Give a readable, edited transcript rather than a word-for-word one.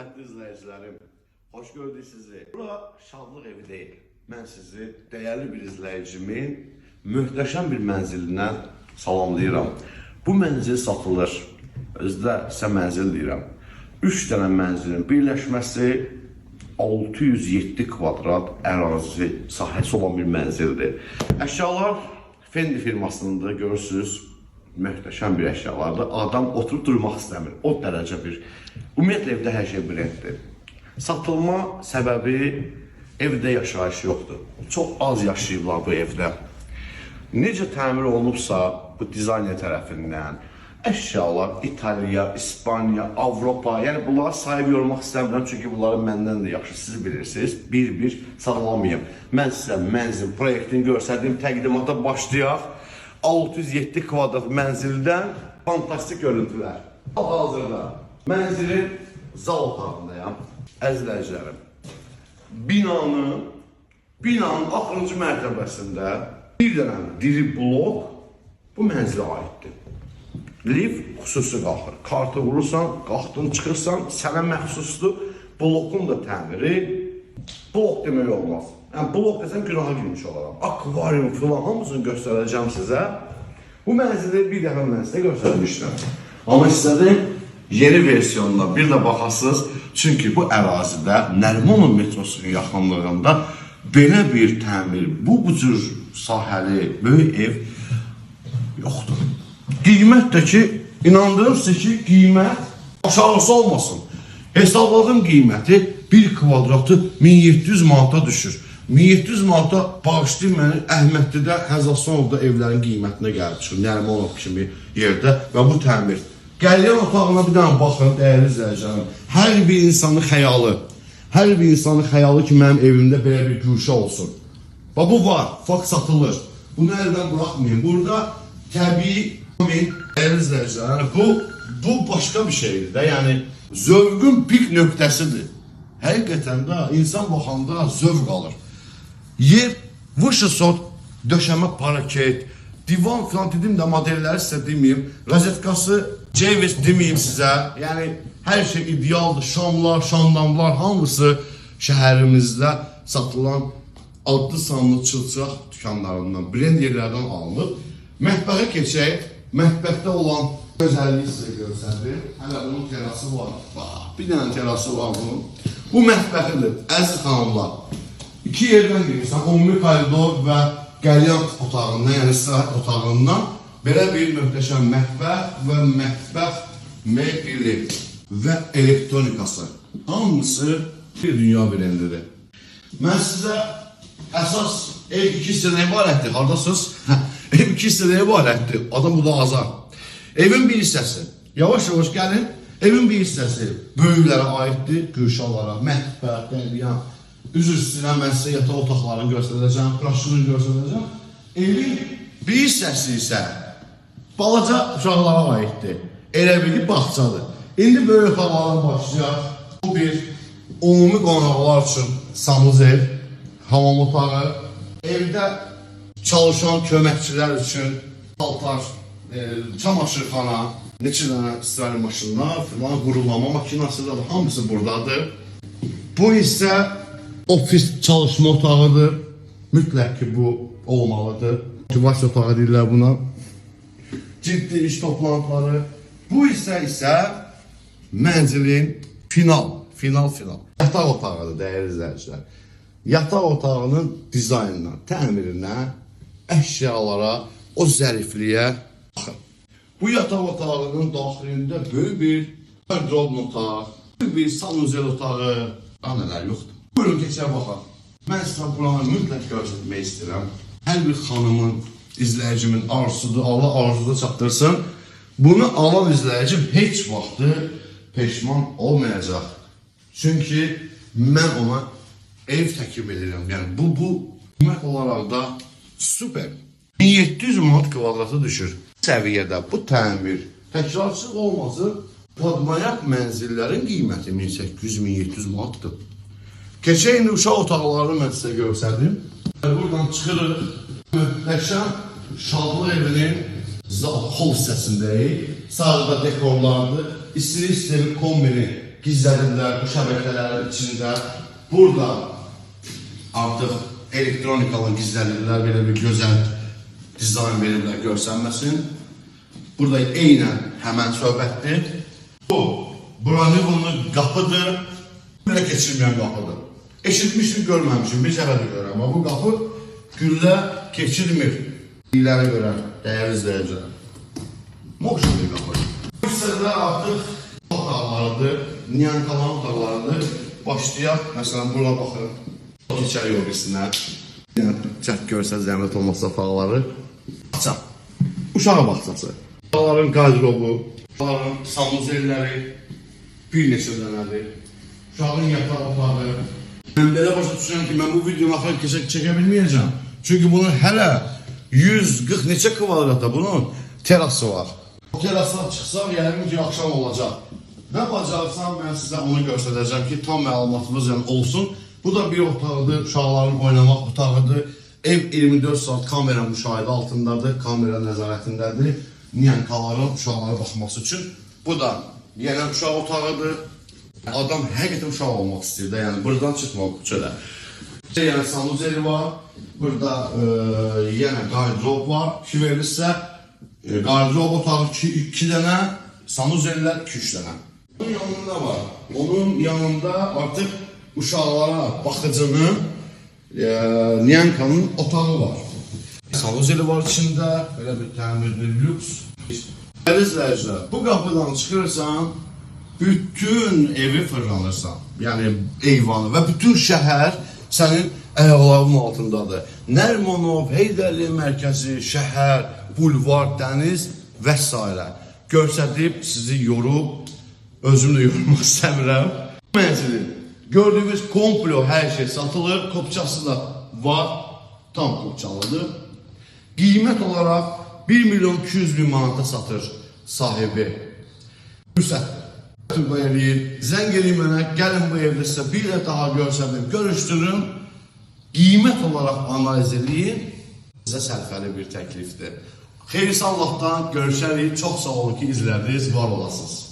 Hörmətli izləyicilərim, xoş gördük sizi. Bura şadlıq evi deyil. Mən sizi dəyərli bir izləyicimin möhtəşəm bir mənzilindən salamlayıram. Bu mənzil satılır. Özdə sizə mənzil deyirəm. 3 dənə mənzilin birləşməsi 607 kvadrat ərazi sahəsi olan bir mənzildir. Əşyalar Fendi firmasında görürsünüz. Möhtəşəm bir əşyalardır. Adam oturub durmaq istəmir. O dərəcə bir. Ümumiyyətlə evdə hər şey brenddir. Satılma səbəbi evdə yaşayış yoxdur. Çox az yaşayıblar bu evdə. Necə təmir olunubsa bu dizayner tərəfindən əşyalar İtaliya, İspaniya, Avropa, yəni bunlara sahib yorulmaq istəmirəm çünki bunları məndən də yaxşı siz bilirsiniz. Bir-bir sağlamayayım. Mən sizə mənzil proyektini göstərdim, təqdimata başlayaq. 607 kvadrat mənzildən fantastik görüntülər. Hal-hazırda mənzilin zal otağındayam. Əzizləyicilərim, binanın axırıncı mərtəbəsində bir dənə diri blok bu mənzilə aiddir. Lift xüsusi qalxır. Kartı vurursan, qalxdın, çıxırsan, sənə məxsusdur. Blokun da təmiri blok demək olmaz. Yəni, blok desəm günaha girmiş olaram. Akvarium filan hamısını göstərəcəm sizə. Bu mənzili bir dəfə mən sizə göstərmişdim. Amma istədim yeni versiyonda bir də baxasınız. Çünki bu ərazidə Nərimanov metrosunun yaxınlığında belə bir təmir, bu cür sahəli, böyük ev yoxdur. Qiymət də ki, inandırım sizə ki, qiymət aşağısı olmasın. Hesabladım qiyməti 1 kvadratı 1700 manata düşür. 1700 manata bağışlayın məni Əhmədlidə, Həzasınovda evlərin qiymətinə gəlib çıxır. Nərimanov kimi yerdə və bu təmir. Qəlyan otağına bir dənə baxın, dəyərli izləyicilərim. Hər bir insanın xəyalı ki, mənim evimdə belə bir güşə olsun. Və bu var, fakt satılır. Bunu əldən buraxmayın. Burada təbii, dəyərli izləyicilərim, bu başqa bir şeydir də, yəni zövqün pik nöqtəsidir. Həqiqətən də insan baxanda zövq alır. Yer, vışısot, döşəmə paraket, divan filan dedim də modelləri sizə deməyim, rozetkası, ceviz deməyim sizə, yəni hər şey idealdır, şamlar, şandamlar, hamısı şəhərimizdə satılan adlı sanlı çılçıraq dükanlarından, brend yerlərdən alınıb. Mətbəxə keçək, mətbəxdə olan gözəlliyi sizə göstərir. Hələ bunun terası var, bir dənə terası var bunun. Bu mətbəxidir, əziz xanımlar. 2 yerdən girirsən, ümumi koridor və qəlyan otağından, yəni istirahət otağından belə bir möhtəşəm mətbəx və mətbəx mebeli və elektronikası. Hamısı bir dünya brendidir. Mən sizə əsas ev 2 hissədən ibarətdir. Haradasınız? Ev 2 hissədən ibarətdir. Adam bu da azar. Evin bir hissəsi. Yavaş-yavaş gəlin. Evin bir hissəsi böyüklərə aiddir. Güşalara, mətbəx, qəlyan. Üzr istəyirəm, mən sizə yataq otaqlarını göstərəcəm, plaşını göstərəcəm. Evin bir hissəsi isə balaca uşaqlara aiddir. Elə bir bağçadır. İndi böyük otaqlardan başlayaq. Bu bir ümumi qonaqlar üçün sanuzel, hamam otağı. Evdə çalışan köməkçilər üçün paltar, çamaşırxana, neçə dənə istifadə maşınlar, qurulama makinası da hamısı buradadır. Bu hissə ofis çalışma otağıdır. Mütləq ki bu olmalıdır. Vaş otağı deyirlər buna. Ciddi iş toplantıları. Bu hissə isə mənzilin final. Yataq otağıdır, dəyərli izləyicilər. Yataq otağının dizaynına, təmirinə, əşyalara, o zərifliyə baxın. Bu yataq otağının daxilində böyük bir qardırobun otaq, böyük bir sanuzel otağı, daha nələr yoxdur. Buyurun, keçək baxaq. Mən sizə buranı mütləq göstərmək istəyirəm. Hər bir xanımın, izləyicimin arzusudur, Allah arzuda çatdırsın. Bunu alan izləyicim heç vaxtı peşman olmayacaq. Çünki mən ona ev təklif edirəm. Yəni bu qiymət olaraq da super. 1700 manat kvadratı düşür. Səviyyədə bu təmir, təkrarçılıq olması, padmayak mənzillərin qiyməti 1800-1700 manatdır. Keçək indi uşaq otaqlarını mən sizə göstərdim. Buradan çıxırıq, möhtəşəm şadlıq evinin hol hissəsindəyik. Sağda dekorlardır. İstili kombini gizlədirlər bu şəbəkələrin içində. Burada artıq elektronikalı gizlədirlər, belə bir gözəl dizayn verirlər, görsənməsin. Burada eynən həmən söhbətdir. Bu, Branivonun qapıdır, belə keçirməyən qapıdır. Eşitmişdim, görməmişim, bir səbəbi görəm. Amma bu qapı güllə keçirmir. İləri görər, dəyərli izləyicilər. Moğşun bir qapı. Bu hissədə artıq otaqlarıdır, Nyankalan otaqlarıdır. Başlayaq, məsələn, bura baxın. Keçər yogisinə. Çək görsə zəhmət olmazsa fağları. Açaq. Uşağa baxsası. Uşaqların qadrobu, uşaqların samuzelləri bir neçə dənədir. Uşağın yataq otağı. Mən belə başa düşürəm ki, mən bu videonu axır çəkə bilməyəcəm. Çünki bunun hələ 140 neçə kvadrata bunun terası var. O terasına çıxsaq, yəqin ki, axşam olacaq. Nə bacarsam, mən sizə onu göstərəcəm ki, tam məlumatınız olsun. Bu da bir otaqdır, uşaqların oynamaq otağıdır. Ev 24 saat kamera müşahidə altındadır, kamera nəzarətindədir. Nyankaların uşaqlara baxması üçün. Bu da yenə uşaq otağıdır. Adam həqiqətən uşaq olmaq istəyir də, yəni buradan çıxmaq küçədə. Yəni sanuzeli var, burada yenə qardrob var. Ki verirsə, qardrob otağı 2 dənə, sanuzellər 2-3 dənə. Onun yanında var. Onun yanında artıq uşaqlara baxıcının Nyankanın otağı var. Sanuzeli var içində, belə bir təmirli lüks. Dəyərli izləyicilər, bu qapıdan çıxırsan, bütün evi fırlanırsan. Yəni eyvanı və bütün şəhər sənin ayaqlarının altındadır. Nərmanov, Heydərli mərkəzi, şəhər, bulvar, dəniz və s. göstərib sizi yorub, özüm də yorulmaq istəmirəm. Mənzilin gördüyünüz komplo hər şey satılır, kopçası da var, tam kopçalıdır. Qiymət olaraq 1.200.000 manata satır sahibi. Fürsətdir. Zəng edin mənə, gəlin bu evdə sizə bir də daha görsədim, görüşdürün. Qiymət olaraq analiz edin, sizə sərfəli bir təklifdir. Xeyirsə Allah'tan görüşərik, çox sağ olun ki izlədiniz, var olasınız.